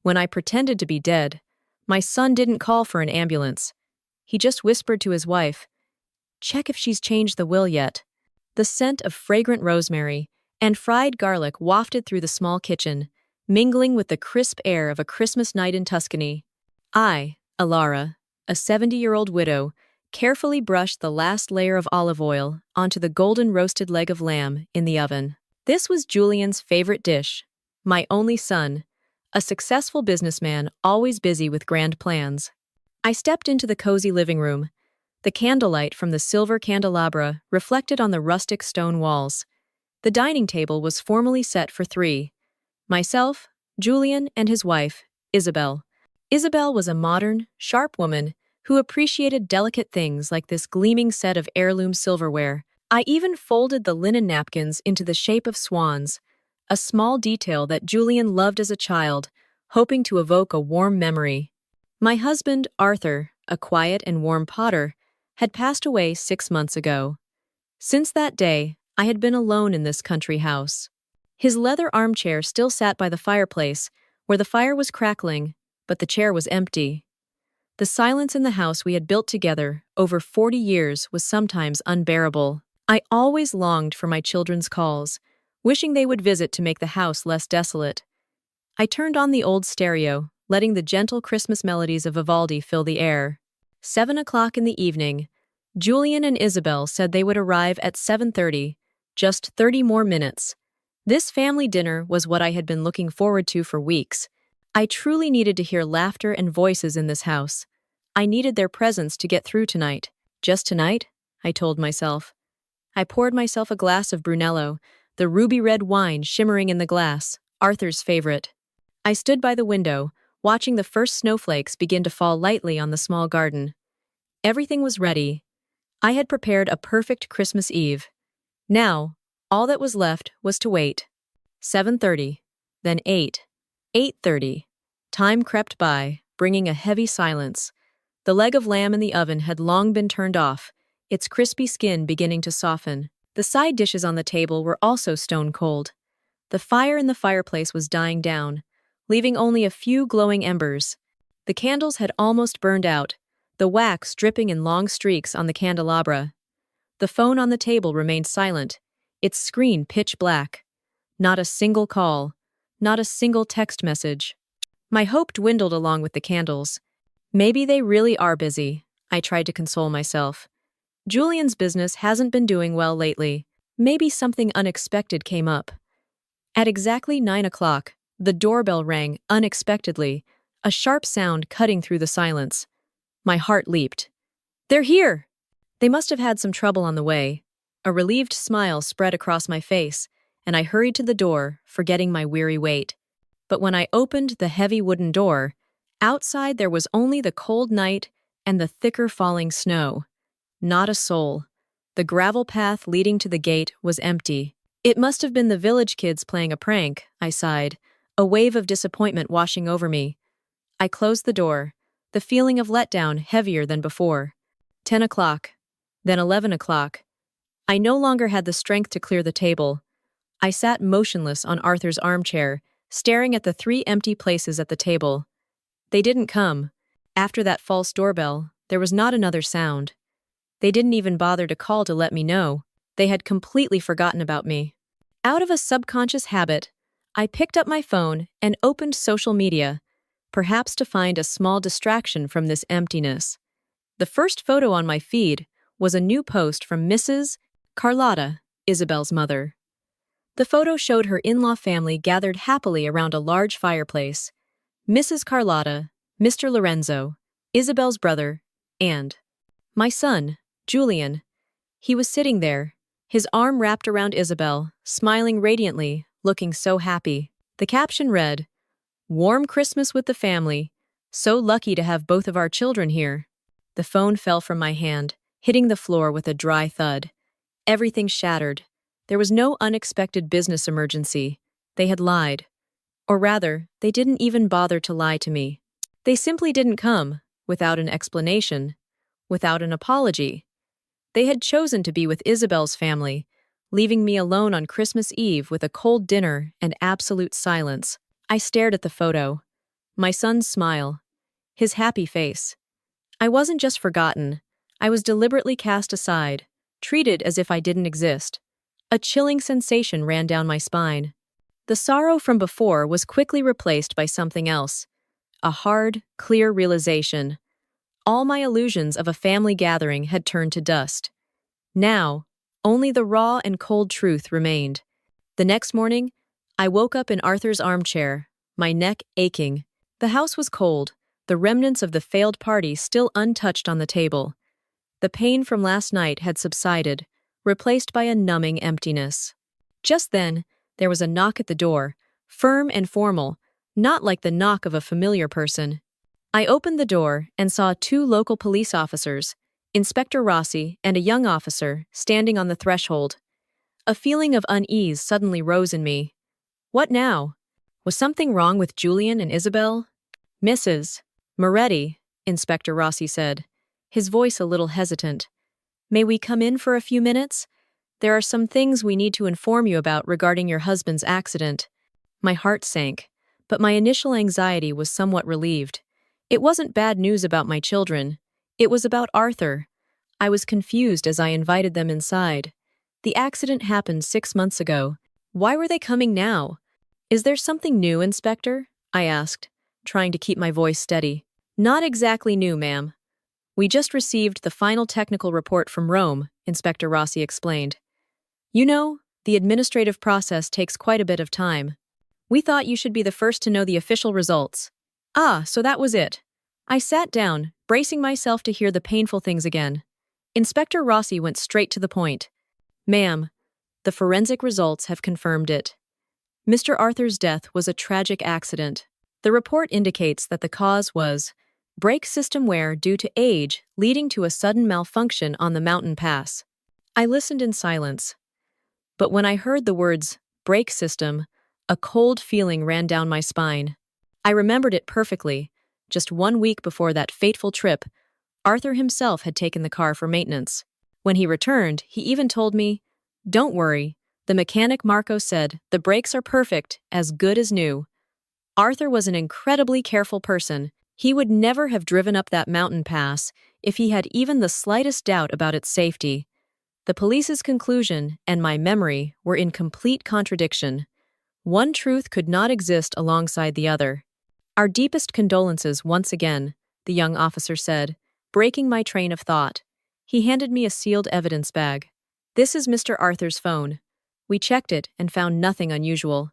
When I pretended to be dead, my son didn't call for an ambulance. He just whispered to his wife, "Check if she's changed the will yet." The scent of fragrant rosemary and fried garlic wafted through the small kitchen, mingling with the crisp air of a Christmas night in Tuscany. I, Alara, a 70-year-old widow, carefully brushed the last layer of olive oil onto the golden roasted leg of lamb in the oven. This was Julian's favorite dish. My only son, a successful businessman always busy with grand plans. I stepped into the cozy living room. The candlelight from the silver candelabra reflected on the rustic stone walls. The dining table was formally set for three: myself, Julian, and his wife, Isabel. Isabel was a modern, sharp woman who appreciated delicate things like this gleaming set of heirloom silverware. I even folded the linen napkins into the shape of swans, a small detail that Julian loved as a child, hoping to evoke a warm memory. My husband, Arthur, a quiet and warm potter, had passed away 6 months ago. Since that day, I had been alone in this country house. His leather armchair still sat by the fireplace, where the fire was crackling, but the chair was empty. The silence in the house we had built together over 40 years was sometimes unbearable. I always longed for my children's calls, wishing they would visit to make the house less desolate. I turned on the old stereo, letting the gentle Christmas melodies of Vivaldi fill the air. 7 o'clock in the evening, Julian and Isabel said they would arrive at 7:30, just 30 more minutes. This family dinner was what I had been looking forward to for weeks. I truly needed to hear laughter and voices in this house. I needed their presence to get through tonight. Just tonight, I told myself. I poured myself a glass of Brunello, the ruby-red wine shimmering in the glass, Arthur's favorite. I stood by the window, watching the first snowflakes begin to fall lightly on the small garden. Everything was ready. I had prepared a perfect Christmas Eve. Now, all that was left was to wait. 7:30, then 8, 8:30. Time crept by, bringing a heavy silence. The leg of lamb in the oven had long been turned off, its crispy skin beginning to soften. The side dishes on the table were also stone cold. The fire in the fireplace was dying down, leaving only a few glowing embers. The candles had almost burned out, the wax dripping in long streaks on the candelabra. The phone on the table remained silent, its screen pitch black. Not a single call, not a single text message. My hope dwindled along with the candles. Maybe they really are busy, I tried to console myself. Julian's business hasn't been doing well lately. Maybe something unexpected came up. At exactly 9 o'clock, the doorbell rang unexpectedly, a sharp sound cutting through the silence. My heart leaped. They're here! They must have had some trouble on the way. A relieved smile spread across my face, and I hurried to the door, forgetting my weary wait. But when I opened the heavy wooden door, outside there was only the cold night and the thicker falling snow. Not a soul. The gravel path leading to the gate was empty. It must have been the village kids playing a prank, I sighed, a wave of disappointment washing over me. I closed the door, the feeling of letdown heavier than before. 10 o'clock, then 11 o'clock. I no longer had the strength to clear the table. I sat motionless on Arthur's armchair, staring at the 3 empty places at the table. They didn't come. After that false doorbell, there was not another sound. They didn't even bother to call to let me know. They had completely forgotten about me. Out of a subconscious habit, I picked up my phone and opened social media, perhaps to find a small distraction from this emptiness. The first photo on my feed was a new post from Mrs. Carlotta, Isabel's mother. The photo showed her in-law family gathered happily around a large fireplace. Mrs. Carlotta, Mr. Lorenzo, Isabel's brother, and my son, Julian. He was sitting there, his arm wrapped around Isabel, smiling radiantly, looking so happy. The caption read, "Warm Christmas with the family. So lucky to have both of our children here." The phone fell from my hand, hitting the floor with a dry thud. Everything shattered. There was no unexpected business emergency. They had lied. Or rather, they didn't even bother to lie to me. They simply didn't come, without an explanation, without an apology. They had chosen to be with Isabel's family, leaving me alone on Christmas Eve with a cold dinner and absolute silence. I stared at the photo. My son's smile. His happy face. I wasn't just forgotten. I was deliberately cast aside, treated as if I didn't exist. A chilling sensation ran down my spine. The sorrow from before was quickly replaced by something else. A hard, clear realization. All my illusions of a family gathering had turned to dust. Now, only the raw and cold truth remained. The next morning, I woke up in Arthur's armchair, my neck aching. The house was cold, the remnants of the failed party still untouched on the table. The pain from last night had subsided, replaced by a numbing emptiness. Just then, there was a knock at the door, firm and formal, not like the knock of a familiar person. I opened the door and saw two local police officers, Inspector Rossi and a young officer, standing on the threshold. A feeling of unease suddenly rose in me. What now? Was something wrong with Julian and Isabel? Mrs. Moretti, Inspector Rossi said, his voice a little hesitant. May we come in for a few minutes? There are some things we need to inform you about regarding your husband's accident. My heart sank, but my initial anxiety was somewhat relieved. It wasn't bad news about my children. It was about Arthur. I was confused as I invited them inside. The accident happened 6 months ago. Why were they coming now? Is there something new, Inspector? I asked, trying to keep my voice steady. Not exactly new, ma'am. We just received the final technical report from Rome, Inspector Rossi explained. You know, the administrative process takes quite a bit of time. We thought you should be the first to know the official results. Ah, so that was it. I sat down, bracing myself to hear the painful things again. Inspector Rossi went straight to the point. Ma'am, the forensic results have confirmed it. Mr. Arthur's death was a tragic accident. The report indicates that the cause was brake system wear due to age, leading to a sudden malfunction on the mountain pass. I listened in silence. But when I heard the words, brake system, a cold feeling ran down my spine. I remembered it perfectly. Just 1 week before that fateful trip, Arthur himself had taken the car for maintenance. When he returned, he even told me, "Don't worry, the mechanic Marco said the brakes are perfect, as good as new." Arthur was an incredibly careful person. He would never have driven up that mountain pass if he had even the slightest doubt about its safety. The police's conclusion and my memory were in complete contradiction. One truth could not exist alongside the other. Our deepest condolences once again, the young officer said, breaking my train of thought. He handed me a sealed evidence bag. This is Mr. Arthur's phone. We checked it and found nothing unusual.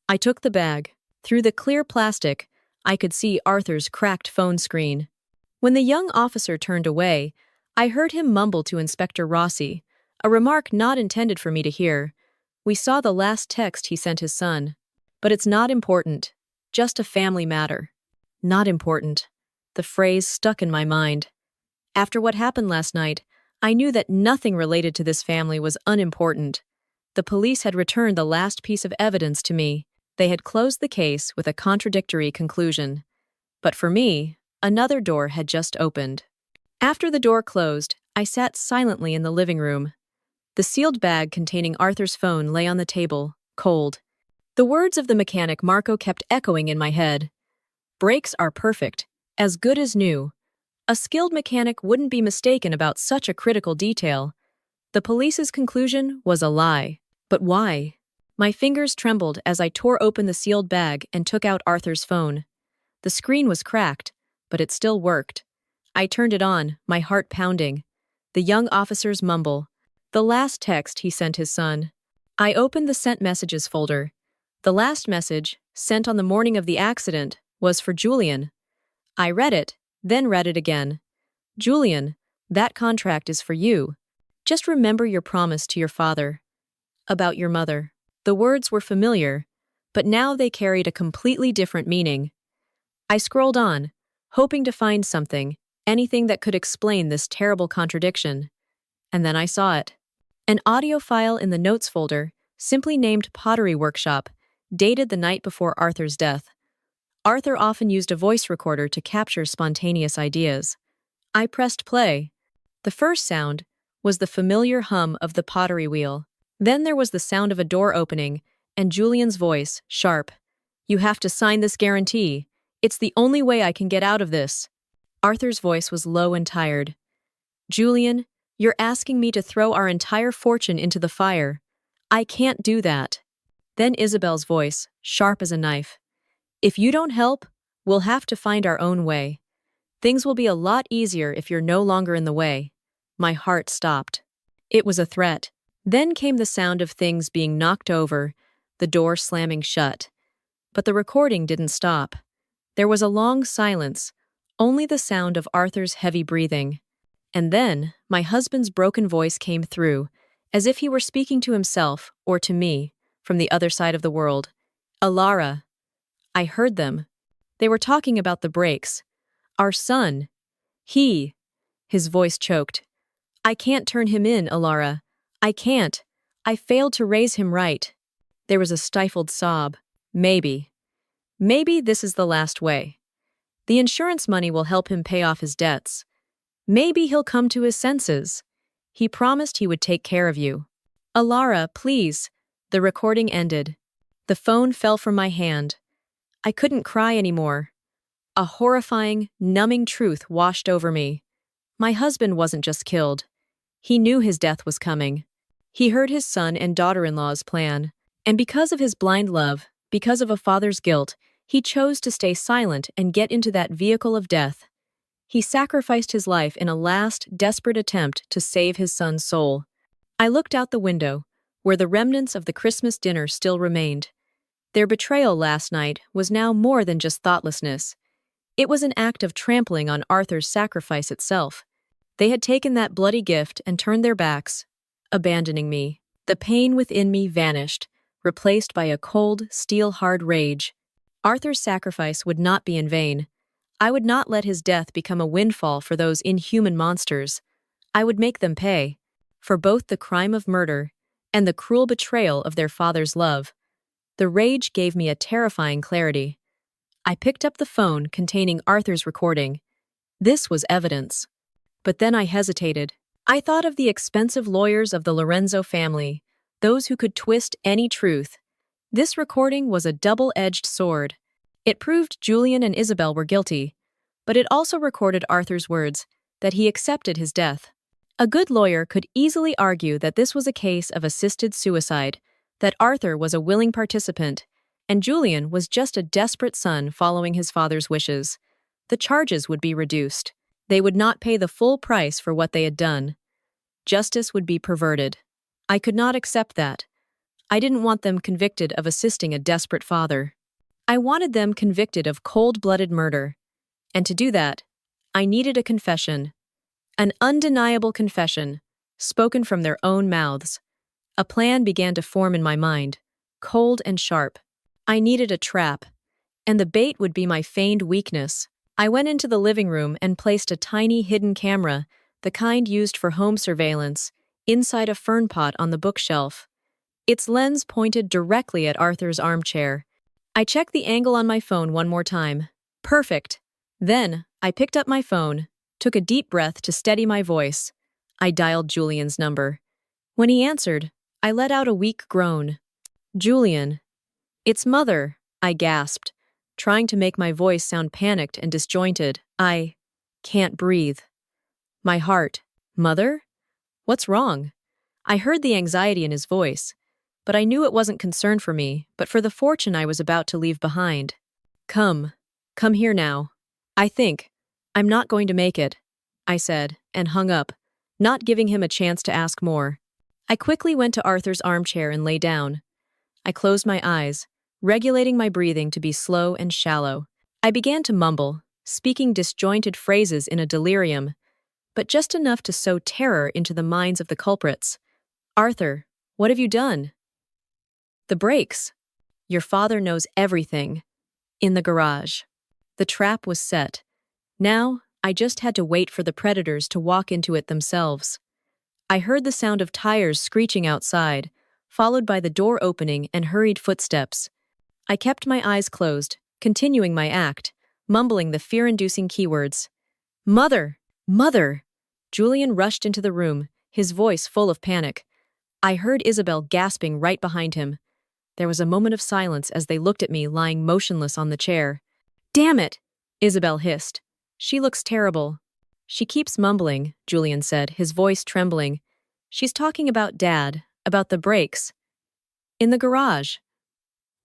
I took the bag. Through the clear plastic, I could see Arthur's cracked phone screen. When the young officer turned away, I heard him mumble to Inspector Rossi, a remark not intended for me to hear. We saw the last text he sent his son. But it's not important. Just a family matter. Not important. The phrase stuck in my mind. After what happened last night, I knew that nothing related to this family was unimportant. The police had returned the last piece of evidence to me. They had closed the case with a contradictory conclusion. But for me, another door had just opened. After the door closed, I sat silently in the living room. The sealed bag containing Arthur's phone lay on the table, cold. The words of the mechanic Marco kept echoing in my head. Brakes are perfect, as good as new. A skilled mechanic wouldn't be mistaken about such a critical detail. The police's conclusion was a lie. But why? My fingers trembled as I tore open the sealed bag and took out Arthur's phone. The screen was cracked, but it still worked. I turned it on, my heart pounding. The young officer's mumble. The last text he sent his son. I opened the sent messages folder. The last message, sent on the morning of the accident, was for Julian. I read it, then read it again. Julian, that contract is for you. Just remember your promise to your father. About your mother. The words were familiar, but now they carried a completely different meaning. I scrolled on, hoping to find something, anything that could explain this terrible contradiction. And then I saw it. An audio file in the notes folder, simply named Pottery Workshop, dated the night before Arthur's death. Arthur often used a voice recorder to capture spontaneous ideas. I pressed play. The first sound was the familiar hum of the pottery wheel. Then there was the sound of a door opening, and Julian's voice, sharp. You have to sign this guarantee. It's the only way I can get out of this. Arthur's voice was low and tired. Julian, you're asking me to throw our entire fortune into the fire. I can't do that. Then Isabel's voice, sharp as a knife. If you don't help, we'll have to find our own way. Things will be a lot easier if you're no longer in the way. My heart stopped. It was a threat. Then came the sound of things being knocked over, the door slamming shut. But the recording didn't stop. There was a long silence, only the sound of Arthur's heavy breathing. And then, my husband's broken voice came through, as if he were speaking to himself, or to me, from the other side of the world. Alara. I heard them. They were talking about the breaks. Our son. His voice choked. I can't turn him in, Alara. I can't. I failed to raise him right. There was a stifled sob. Maybe. Maybe this is the last way. The insurance money will help him pay off his debts. Maybe he'll come to his senses. He promised he would take care of you. Alara, please. The recording ended. The phone fell from my hand. I couldn't cry anymore. A horrifying, numbing truth washed over me. My husband wasn't just killed. He knew his death was coming. He heard his son and daughter-in-law's plan. And because of his blind love, because of a father's guilt, he chose to stay silent and get into that vehicle of death. He sacrificed his life in a last, desperate attempt to save his son's soul. I looked out the window, where the remnants of the Christmas dinner still remained. Their betrayal last night was now more than just thoughtlessness. It was an act of trampling on Arthur's sacrifice itself. They had taken that bloody gift and turned their backs, abandoning me. The pain within me vanished, replaced by a cold, steel-hard rage. Arthur's sacrifice would not be in vain. I would not let his death become a windfall for those inhuman monsters. I would make them pay, for both the crime of murder and the cruel betrayal of their father's love. The rage gave me a terrifying clarity. I picked up the phone containing Arthur's recording. This was evidence. But then I hesitated. I thought of the expensive lawyers of the Lorenzo family, those who could twist any truth. This recording was a double-edged sword. It proved Julian and Isabel were guilty, but it also recorded Arthur's words, that he accepted his death. A good lawyer could easily argue that this was a case of assisted suicide, that Arthur was a willing participant, and Julian was just a desperate son following his father's wishes. The charges would be reduced. They would not pay the full price for what they had done. Justice would be perverted. I could not accept that. I didn't want them convicted of assisting a desperate father. I wanted them convicted of cold-blooded murder. And to do that, I needed a confession. An undeniable confession, spoken from their own mouths. A plan began to form in my mind, cold and sharp. I needed a trap, and the bait would be my feigned weakness. I went into the living room and placed a tiny hidden camera, the kind used for home surveillance, inside a fern pot on the bookshelf. Its lens pointed directly at Arthur's armchair. I checked the angle on my phone one more time. Perfect. Then, I picked up my phone, took a deep breath to steady my voice. I dialed Julian's number. When he answered, I let out a weak groan. Julian. It's Mother, I gasped, trying to make my voice sound panicked and disjointed. I can't breathe. My heart. Mother? What's wrong? I heard the anxiety in his voice, but I knew it wasn't concern for me, but for the fortune I was about to leave behind. Come here now. I'm not going to make it, I said, and hung up, not giving him a chance to ask more. I quickly went to Arthur's armchair and lay down. I closed my eyes, regulating my breathing to be slow and shallow. I began to mumble, speaking disjointed phrases in a delirium, but just enough to sow terror into the minds of the culprits. Arthur, what have you done? The brakes. Your father knows everything. In the garage. The trap was set. Now, I just had to wait for the predators to walk into it themselves. I heard the sound of tires screeching outside, followed by the door opening and hurried footsteps. I kept my eyes closed, continuing my act, mumbling the fear-inducing keywords. Mother! Mother! Julian rushed into the room, his voice full of panic. I heard Isabel gasping right behind him. There was a moment of silence as they looked at me lying motionless on the chair. Damn it, Isabel hissed. She looks terrible. She keeps mumbling, Julian said, his voice trembling. She's talking about Dad, about the brakes. In the garage.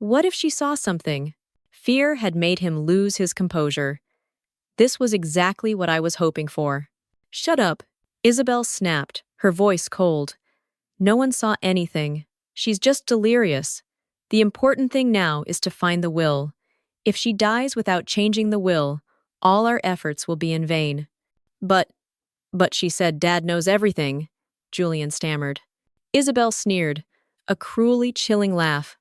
What if she saw something? Fear had made him lose his composure. This was exactly what I was hoping for. Shut up, Isabel snapped, her voice cold. No one saw anything. She's just delirious. The important thing now is to find the will. If she dies without changing the will, all our efforts will be in vain. But she said Dad knows everything, Julian stammered. Isabel sneered, a cruelly chilling laugh.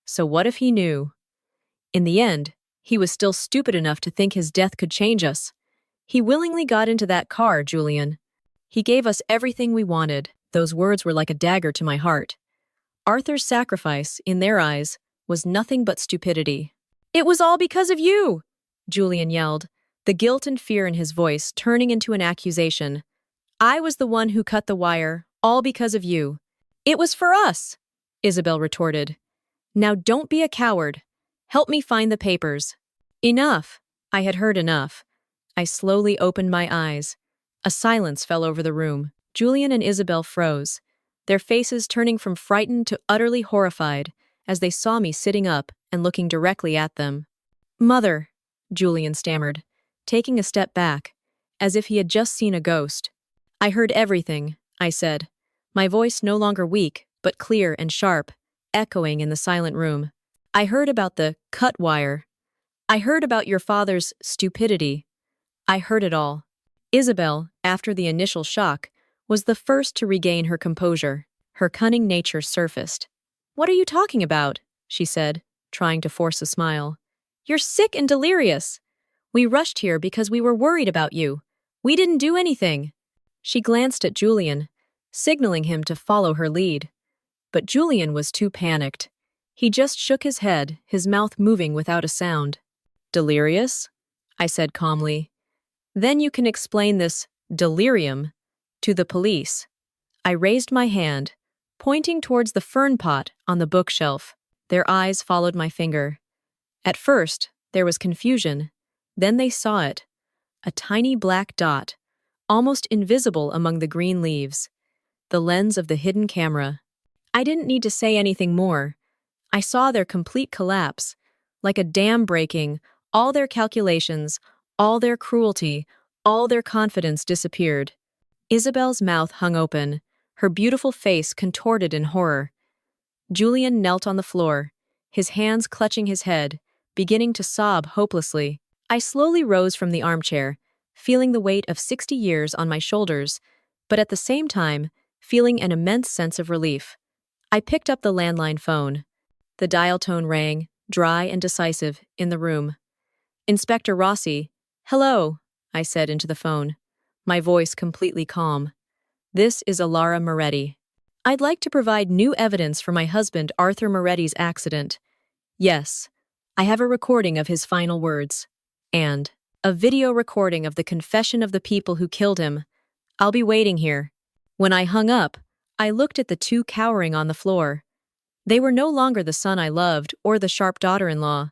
So what if he knew? In the end, he was still stupid enough to think his death could change us. He willingly got into that car, Julian. He gave us everything we wanted. Those words were like a dagger to my heart. Arthur's sacrifice, in their eyes, was nothing but stupidity. It was all because of you, Julian yelled, the guilt and fear in his voice turning into an accusation. I was the one who cut the wire, all because of you. It was for us, Isabel retorted. Now don't be a coward. Help me find the papers. Enough. I had heard enough. I slowly opened my eyes. A silence fell over the room. Julian and Isabel froze, their faces turning from frightened to utterly horrified as they saw me sitting up and looking directly at them. Mother, Julian stammered, taking a step back, as if he had just seen a ghost. I heard everything, I said, my voice no longer weak, but clear and sharp, echoing in the silent room. I heard about the cut wire. I heard about your father's stupidity. I heard it all. Isabel, after the initial shock, was the first to regain her composure. Her cunning nature surfaced. What are you talking about? She said, trying to force a smile. You're sick and delirious. We rushed here because we were worried about you. We didn't do anything. She glanced at Julian, signaling him to follow her lead. But Julian was too panicked. He just shook his head, his mouth moving without a sound. Delirious? I said calmly. Then you can explain this delirium to the police. I raised my hand, pointing towards the fern pot on the bookshelf. Their eyes followed my finger. At first, there was confusion. Then they saw it. A tiny black dot, almost invisible among the green leaves. The lens of the hidden camera. I didn't need to say anything more. I saw their complete collapse, like a dam breaking. All their calculations, all their cruelty, all their confidence disappeared. Isabel's mouth hung open, her beautiful face contorted in horror. Julian knelt on the floor, his hands clutching his head, beginning to sob hopelessly. I slowly rose from the armchair, feeling the weight of 60 years on my shoulders, but at the same time, feeling an immense sense of relief. I picked up the landline phone. The dial tone rang, dry and decisive, in the room. Inspector Rossi. Hello, I said into the phone, my voice completely calm. This is Alara Moretti. I'd like to provide new evidence for my husband Arthur Moretti's accident. Yes, I have a recording of his final words. And a video recording of the confession of the people who killed him. I'll be waiting here. When I hung up, I looked at the two cowering on the floor. They were no longer the son I loved or the sharp daughter-in-law.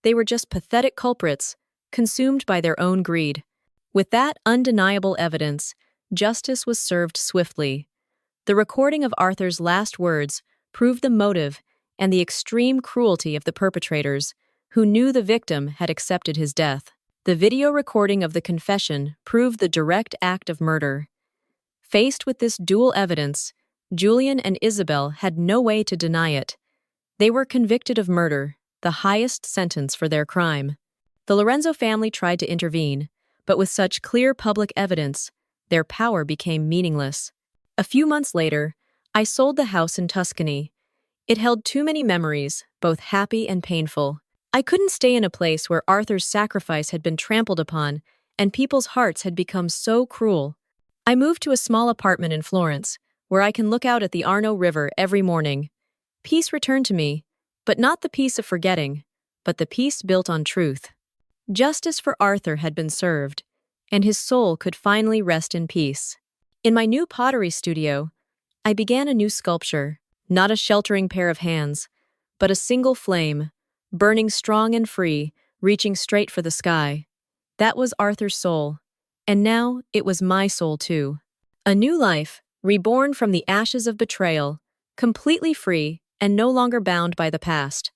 They were just pathetic culprits, consumed by their own greed. With that undeniable evidence, justice was served swiftly. The recording of Arthur's last words proved the motive and the extreme cruelty of the perpetrators, who knew the victim had accepted his death. The video recording of the confession proved the direct act of murder. Faced with this dual evidence, Julian and Isabel had no way to deny it. They were convicted of murder, the highest sentence for their crime. The Lorenzo family tried to intervene, but with such clear public evidence, their power became meaningless. A few months later, I sold the house in Tuscany. It held too many memories, both happy and painful. I couldn't stay in a place where Arthur's sacrifice had been trampled upon and people's hearts had become so cruel. I moved to a small apartment in Florence, where I can look out at the Arno River every morning. Peace returned to me, but not the peace of forgetting, but the peace built on truth. Justice for Arthur had been served, and his soul could finally rest in peace. In my new pottery studio, I began a new sculpture, not a sheltering pair of hands, but a single flame, burning strong and free, reaching straight for the sky. That was Arthur's soul. And now it was my soul too. A new life, reborn from the ashes of betrayal, completely free and no longer bound by the past.